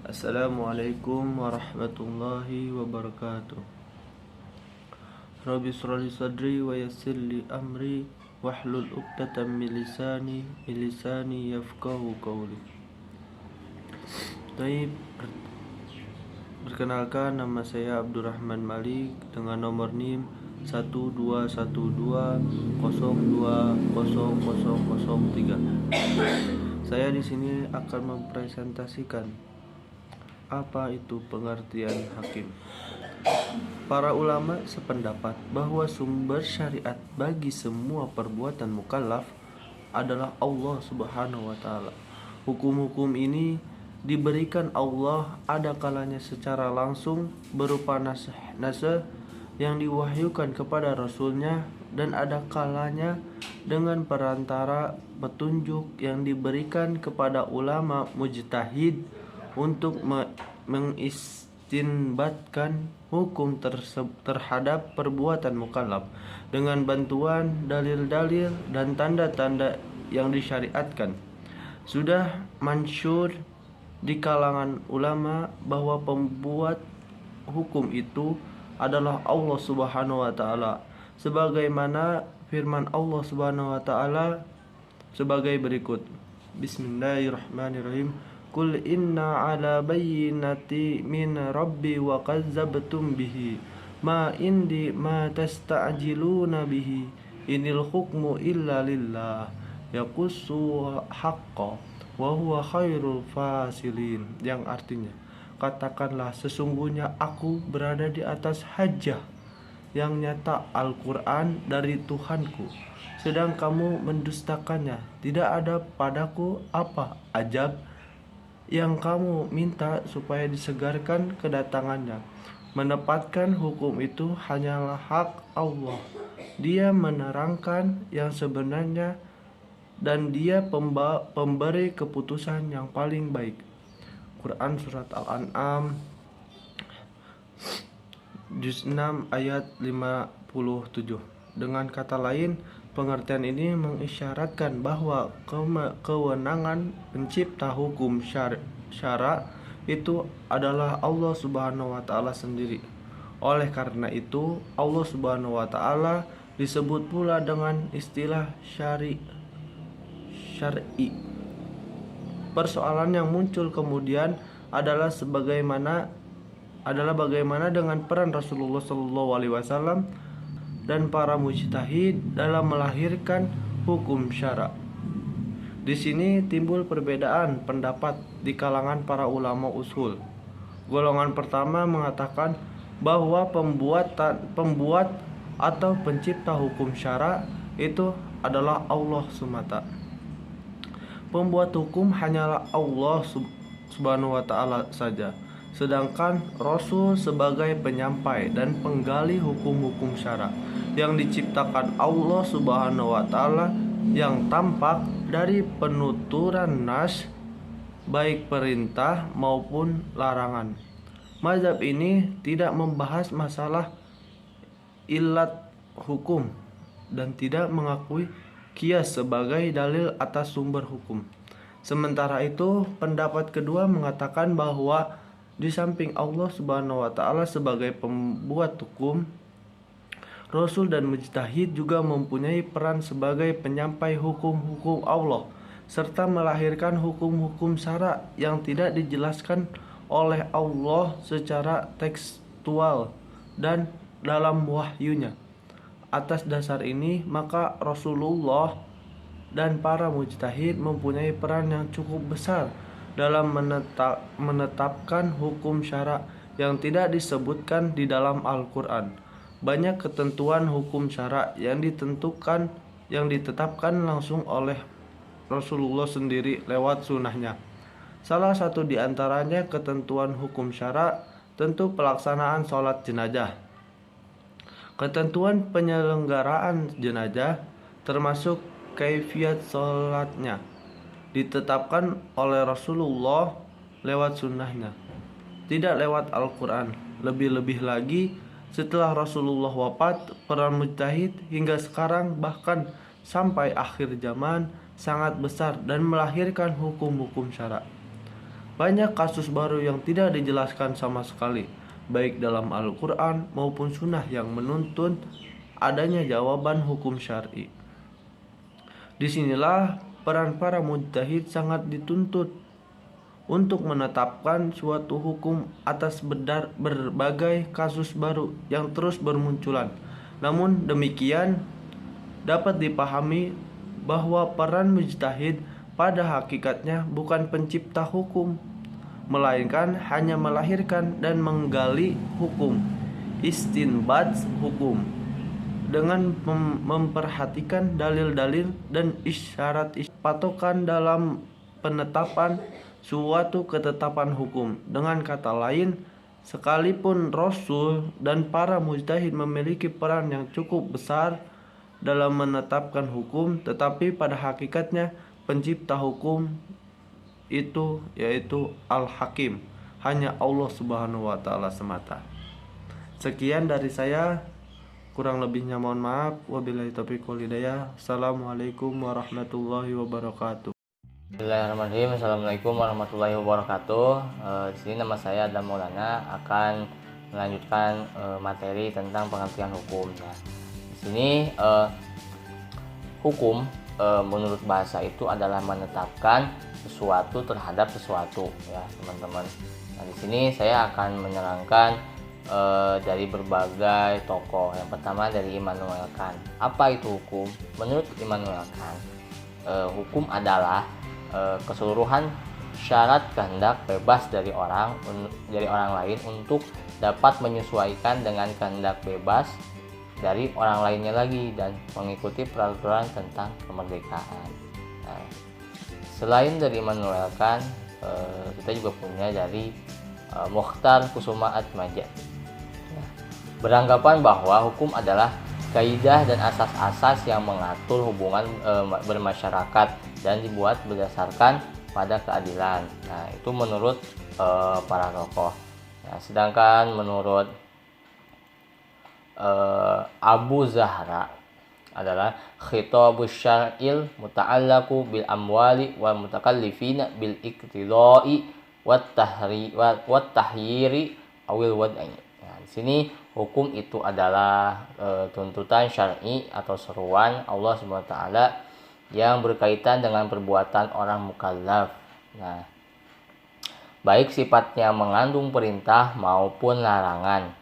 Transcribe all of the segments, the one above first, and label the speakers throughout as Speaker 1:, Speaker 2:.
Speaker 1: Assalamualaikum warahmatullahi wabarakatuh. Rabbi shrah li sadri wa yassir li amri wahlul 'uqdatam min lisani yafqahu qawli. Baik, perkenalkan, nama saya Abdurrahman Malik dengan nomor NIM 12120200003. Saya di sini akan mempresentasikan apa itu pengertian hakim. Para ulama sependapat bahwa sumber syariat bagi semua perbuatan mukallaf adalah Allah Subhanahu wa taala. Hukum-hukum ini diberikan Allah ada kalanya secara langsung berupa nasah yang diwahyukan kepada Rasulnya, dan ada kalanya dengan perantara petunjuk yang diberikan kepada ulama mujtahid untuk mengistinbatkan hukum terhadap perbuatan mukallaf dengan bantuan dalil-dalil dan tanda-tanda yang disyariatkan. Sudah mansyur di kalangan ulama bahwa pembuat hukum itu adalah Allah Subhanahu wa taala, sebagaimana firman Allah Subhanahu wa taala sebagai berikut. Bismillahirrahmanirrahim. Qul inna ala bayyinati min rabbi wa kazzabtum bihi ma indi ma tasta'jiluna bihi inil hukmu illa lillah yaqussu haqqa wa huwa khairul fasilin, yang artinya, katakanlah sesungguhnya aku berada di atas hajjah yang nyata Al-Quran dari Tuhanku, sedang kamu mendustakannya. Tidak ada padaku apa ajab yang kamu minta supaya disegarkan kedatangannya. Menepatkan hukum itu hanyalah hak Allah. Dia menerangkan yang sebenarnya dan dia pemberi keputusan yang paling baik. Quran Surat Al-An'am Juz 6 ayat 57. Dengan kata lain, pengertian ini mengisyaratkan bahwa kewenangan pencipta hukum syara itu adalah Allah Subhanahu wa taala sendiri. Oleh karena itu, Allah Subhanahu wa taala disebut pula dengan istilah syar'i. Persoalan yang muncul kemudian adalah bagaimana dengan peran Rasulullah SAW dan para mujtahid dalam melahirkan hukum syara. Di sini timbul perbedaan pendapat di kalangan para ulama usul. Golongan pertama mengatakan bahwa pembuat atau pencipta hukum syara itu adalah Allah semata. Pembuat hukum hanyalah Allah Subhanahu wa taala saja. Sedangkan Rasul sebagai penyampai dan penggali hukum-hukum syara yang diciptakan Allah Subhanahu wa taala, yang tampak dari penuturan nas baik perintah maupun larangan. Mazhab ini tidak membahas masalah ilat hukum dan tidak mengakui qiyas sebagai dalil atas sumber hukum. Sementara itu, pendapat kedua mengatakan bahwa di samping Allah Subhanahu wa taala sebagai pembuat hukum, Rasul dan mujtahid juga mempunyai peran sebagai penyampai hukum-hukum Allah serta melahirkan hukum-hukum syara yang tidak dijelaskan oleh Allah secara tekstual dan dalam wahyunya. Atas dasar ini, maka Rasulullah dan para mujtahid mempunyai peran yang cukup besar dalam menetapkan hukum syara yang tidak disebutkan di dalam Al-Quran. Banyak ketentuan hukum syara yang ditetapkan langsung oleh Rasulullah sendiri lewat sunnahnya. Salah satu di antaranya ketentuan hukum syara tentu pelaksanaan sholat jenazah. Ketentuan penyelenggaraan jenazah termasuk kaifiat sholatnya ditetapkan oleh Rasulullah lewat sunnahnya, tidak lewat Al-Quran. Lebih-lebih lagi setelah Rasulullah wafat, peran mujtahid hingga sekarang bahkan sampai akhir zaman sangat besar dan melahirkan hukum-hukum syara. Banyak kasus baru yang tidak dijelaskan sama sekali, baik dalam Al-Quran maupun Sunnah yang menuntun adanya jawaban hukum syar'i. Disinilah peran para mujtahid sangat dituntut untuk menetapkan suatu hukum atas berbagai kasus baru yang terus bermunculan. Namun demikian dapat dipahami bahwa peran mujtahid pada hakikatnya bukan pencipta hukum, melainkan hanya melahirkan dan menggali hukum, istinbat hukum, dengan memperhatikan dalil-dalil dan isyarat patokan dalam penetapan suatu ketetapan hukum. Dengan kata lain, sekalipun Rasul dan para mujtahid memiliki peran yang cukup besar dalam menetapkan hukum, tetapi pada hakikatnya pencipta hukum itu yaitu Al-Hakim, hanya Allah Subhanahu wa taala semata. Sekian dari saya, kurang lebihnya mohon maaf. Wabillahi taufiq wal hidayah. Assalamualaikum warahmatullahi wabarakatuh.
Speaker 2: Bismillahirrahmanirrahim. Assalamualaikum warahmatullahi wabarakatuh. Di sini nama saya Adam Maulana akan melanjutkan materi tentang pengertian hukum. Nah, di sini hukum menurut bahasa itu adalah menetapkan sesuatu terhadap sesuatu, ya teman-teman. Nah, di sini saya akan menerangkan dari berbagai tokoh. Yang pertama dari Immanuel Kant. Apa itu hukum? Menurut Immanuel Kant, hukum adalah keseluruhan syarat kehendak bebas dari orang lain untuk dapat menyesuaikan dengan kehendak bebas dari orang lainnya lagi dan mengikuti peraturan tentang kemerdekaan. Nah, selain dari Immanuel Kant, kita juga punya dari Mokhtar Kusuma Atmaja. Nah, beranggapan bahwa hukum adalah kaidah dan asas-asas yang mengatur hubungan bermasyarakat dan dibuat berdasarkan pada keadilan. Nah, itu menurut para tokoh. Nah, sedangkan menurut Abu Zahra adalah khitabus syar'il muta'allaqu bil amwali wal mutakallifina bil iqtidai wat tahyiri awil wad'i. Nah, di sini hukum itu adalah tuntutan syar'i atau seruan Allah Subhanahu wa taala yang berkaitan dengan perbuatan orang mukallaf. Nah, baik sifatnya mengandung perintah maupun larangan,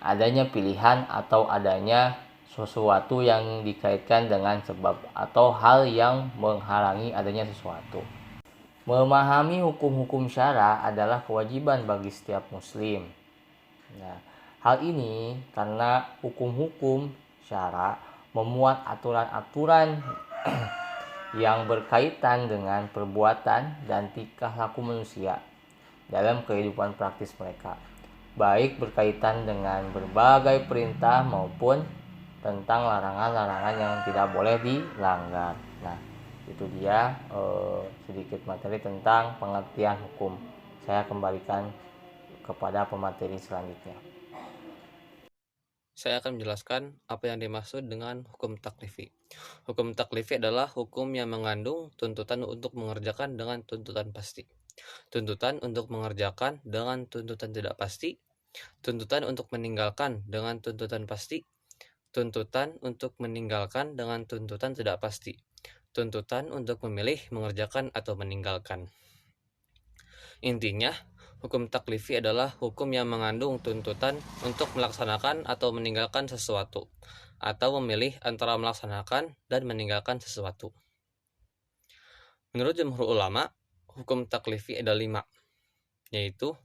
Speaker 2: adanya pilihan atau adanya sesuatu yang dikaitkan dengan sebab atau hal yang menghalangi adanya sesuatu. Memahami hukum-hukum syara adalah kewajiban bagi setiap muslim. Nah, hal ini karena hukum-hukum syara memuat aturan-aturan yang berkaitan dengan perbuatan dan tingkah laku manusia dalam kehidupan praktis mereka, baik berkaitan dengan berbagai perintah maupun tentang larangan-larangan yang tidak boleh dilanggar. Nah, itu dia sedikit materi tentang pengertian hukum. Saya kembalikan kepada pemateri selanjutnya.
Speaker 3: Saya akan menjelaskan apa yang dimaksud dengan hukum taklifi. Hukum taklifi adalah hukum yang mengandung tuntutan untuk mengerjakan dengan tuntutan pasti, tuntutan untuk mengerjakan dengan tuntutan tidak pasti, tuntutan untuk meninggalkan dengan tuntutan pasti, tuntutan untuk meninggalkan dengan tuntutan tidak pasti, tuntutan untuk memilih mengerjakan atau meninggalkan. Intinya, hukum taklifi adalah hukum yang mengandung tuntutan untuk melaksanakan atau meninggalkan sesuatu, atau memilih antara melaksanakan dan meninggalkan sesuatu. Menurut jumhur ulama, hukum taklifi ada 5, yaitu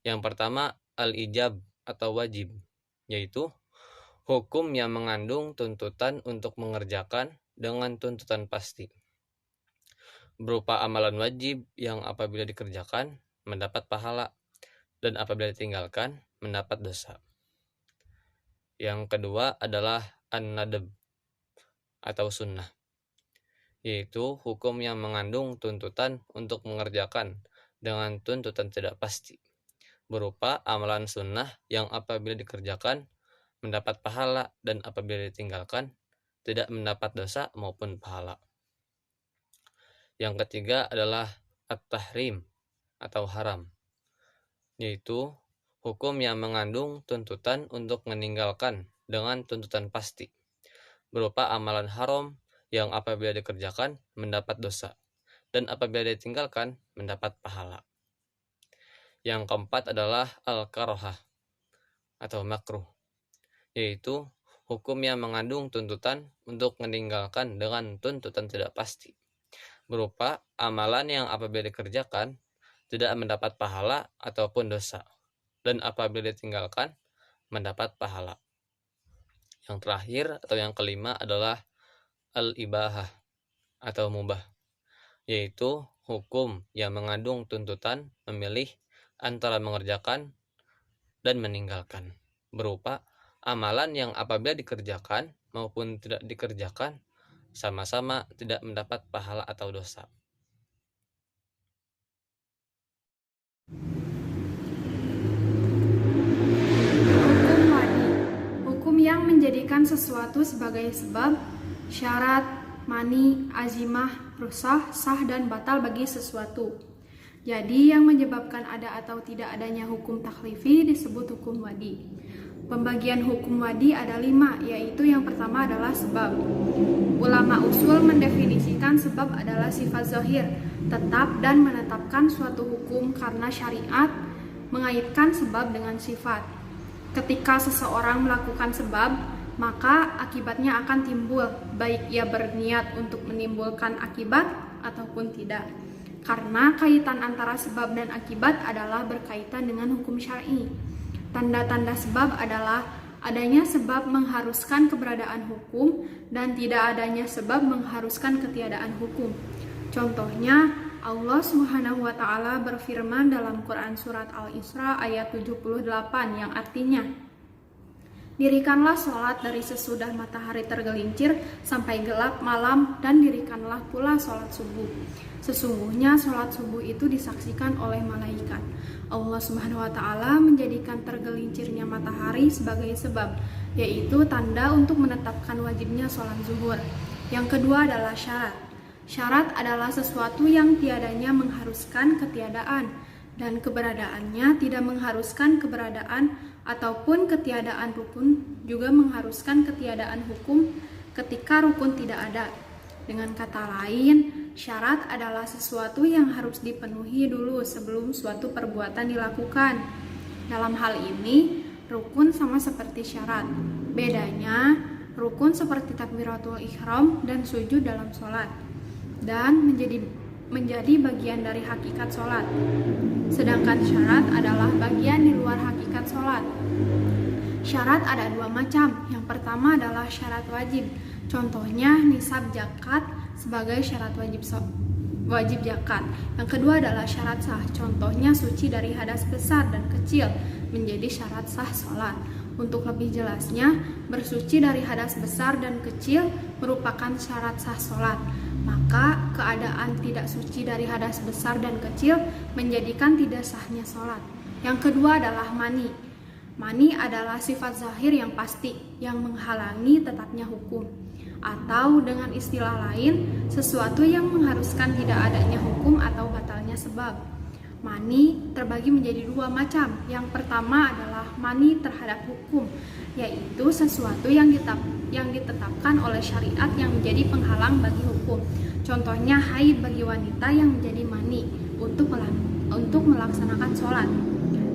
Speaker 3: yang pertama al-ijab atau wajib, yaitu hukum yang mengandung tuntutan untuk mengerjakan dengan tuntutan pasti, berupa amalan wajib yang apabila dikerjakan mendapat pahala dan apabila ditinggalkan mendapat dosa. Yang kedua adalah an-nadab atau sunnah, yaitu hukum yang mengandung tuntutan untuk mengerjakan dengan tuntutan tidak pasti, berupa amalan sunnah yang apabila dikerjakan mendapat pahala dan apabila ditinggalkan tidak mendapat dosa maupun pahala. Yang ketiga adalah at-tahrim atau haram, yaitu hukum yang mengandung tuntutan untuk meninggalkan dengan tuntutan pasti, berupa amalan haram yang apabila dikerjakan mendapat dosa, dan apabila ditinggalkan mendapat pahala. Yang keempat adalah al-karohah atau makruh, yaitu hukum yang mengandung tuntutan untuk meninggalkan dengan tuntutan tidak pasti, berupa amalan yang apabila dikerjakan tidak mendapat pahala ataupun dosa, dan apabila ditinggalkan mendapat pahala. Yang terakhir atau yang kelima adalah al-ibahah atau mubah, yaitu hukum yang mengandung tuntutan memilih antara mengerjakan dan meninggalkan, berupa amalan yang apabila dikerjakan maupun tidak dikerjakan sama-sama tidak mendapat pahala atau dosa.
Speaker 4: Hukum wadi, hukum yang menjadikan sesuatu sebagai sebab, syarat, mani, azimah, rusah, sah dan batal bagi sesuatu. Jadi yang menyebabkan ada atau tidak adanya hukum taklifi disebut hukum wadi. Pembagian hukum wadi ada 5, yaitu yang pertama adalah sebab. Ulama usul mendefinisikan sebab adalah sifat zahir, tetap dan menetapkan suatu hukum karena syariat mengaitkan sebab dengan sifat. Ketika seseorang melakukan sebab, maka akibatnya akan timbul, baik ia berniat untuk menimbulkan akibat ataupun tidak. Karena kaitan antara sebab dan akibat adalah berkaitan dengan hukum syar'i. Tanda-tanda sebab adalah adanya sebab mengharuskan keberadaan hukum dan tidak adanya sebab mengharuskan ketiadaan hukum. Contohnya, Allah Subhanahu wa taala berfirman dalam Quran surat Al-Isra ayat 78 yang artinya, dirikanlah sholat dari sesudah matahari tergelincir sampai gelap malam, dan dirikanlah pula sholat subuh. Sesungguhnya sholat subuh itu disaksikan oleh malaikat. Allah Subhanahu wa taala menjadikan tergelincirnya matahari sebagai sebab, yaitu tanda untuk menetapkan wajibnya sholat zuhur. Yang kedua adalah syarat. Syarat adalah sesuatu yang tiadanya mengharuskan ketiadaan, dan keberadaannya tidak mengharuskan keberadaan, ataupun ketiadaan rukun juga mengharuskan ketiadaan hukum ketika rukun tidak ada. Dengan kata lain, syarat adalah sesuatu yang harus dipenuhi dulu sebelum suatu perbuatan dilakukan. Dalam hal ini, rukun sama seperti syarat. Bedanya, rukun seperti takbiratul ihram dan sujud dalam sholat, dan menjadi bagian dari hakikat sholat. Sedangkan syarat adalah bagian di luar hakikat sholat. Syarat ada 2 macam. Yang pertama adalah syarat wajib. Contohnya nisab zakat sebagai syarat wajib zakat. Yang kedua adalah syarat sah. Contohnya suci dari hadas besar dan kecil menjadi syarat sah sholat. Untuk lebih jelasnya, bersuci dari hadas besar dan kecil merupakan syarat sah sholat. Maka keadaan tidak suci dari hadas besar dan kecil menjadikan tidak sahnya sholat. Yang kedua adalah mani. Mani adalah sifat zahir yang pasti yang menghalangi tetapnya hukum, atau dengan istilah lain, sesuatu yang mengharuskan tidak adanya hukum atau batalnya sebab. Mani terbagi menjadi 2 macam. Yang pertama adalah mani terhadap hukum, yaitu sesuatu yang ditetapkan oleh syariat yang menjadi penghalang bagi hukum. Contohnya haid bagi wanita yang menjadi mani untuk melaksanakan sholat.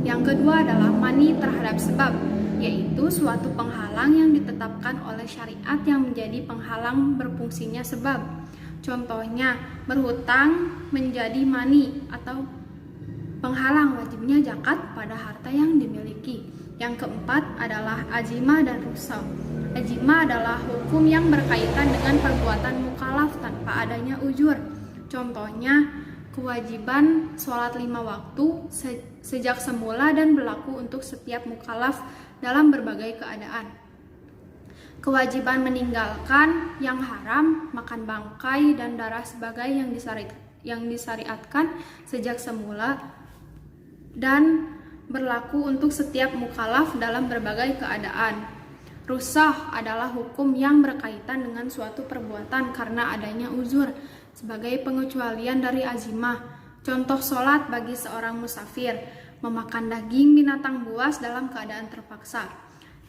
Speaker 4: Yang kedua adalah mani terhadap sebab, yaitu suatu penghalang yang ditetapkan oleh syariat yang menjadi penghalang berfungsinya sebab. Contohnya berhutang menjadi mani atau penghalang wajibnya zakat pada harta yang dimiliki. Yang keempat adalah azimah dan rusah. Azimah adalah hukum yang berkaitan dengan perbuatan mukallaf tanpa adanya uzur. Contohnya kewajiban sholat 5 waktu sejak semula dan berlaku untuk setiap mukallaf dalam berbagai keadaan. Kewajiban meninggalkan yang haram, makan bangkai dan darah sebagai yang disyariatkan sejak semula dan berlaku untuk setiap mukallaf dalam berbagai keadaan. Rusah adalah hukum yang berkaitan dengan suatu perbuatan karena adanya uzur, sebagai pengecualian dari azimah. Contoh sholat bagi seorang musafir, memakan daging binatang buas dalam keadaan terpaksa.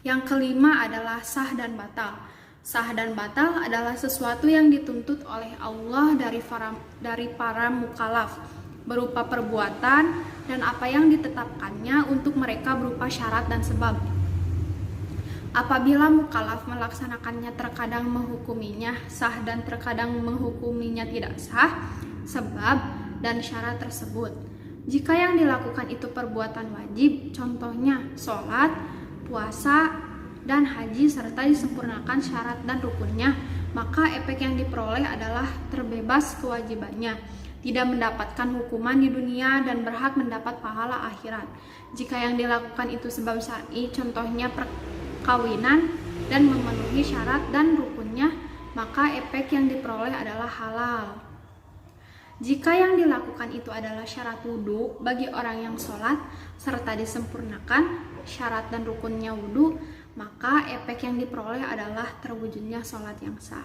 Speaker 4: Yang kelima adalah sah dan batal. Sah dan batal adalah sesuatu yang dituntut oleh Allah dari para mukallaf, berupa perbuatan dan apa yang ditetapkannya untuk mereka berupa syarat dan sebab. Apabila mukallaf melaksanakannya terkadang menghukuminya sah dan terkadang menghukuminya tidak sah, sebab dan syarat tersebut. Jika yang dilakukan itu perbuatan wajib, contohnya sholat, puasa, dan haji serta disempurnakan syarat dan rukunnya, maka efek yang diperoleh adalah terbebas kewajibannya, tidak mendapatkan hukuman di dunia dan berhak mendapat pahala akhirat. Jika yang dilakukan itu sebab syar'i, contohnya perkawinan dan memenuhi syarat dan rukunnya, maka efek yang diperoleh adalah halal. Jika yang dilakukan itu adalah syarat wudhu bagi orang yang sholat serta disempurnakan syarat dan rukunnya wudhu, maka efek yang diperoleh adalah terwujudnya sholat yang sah.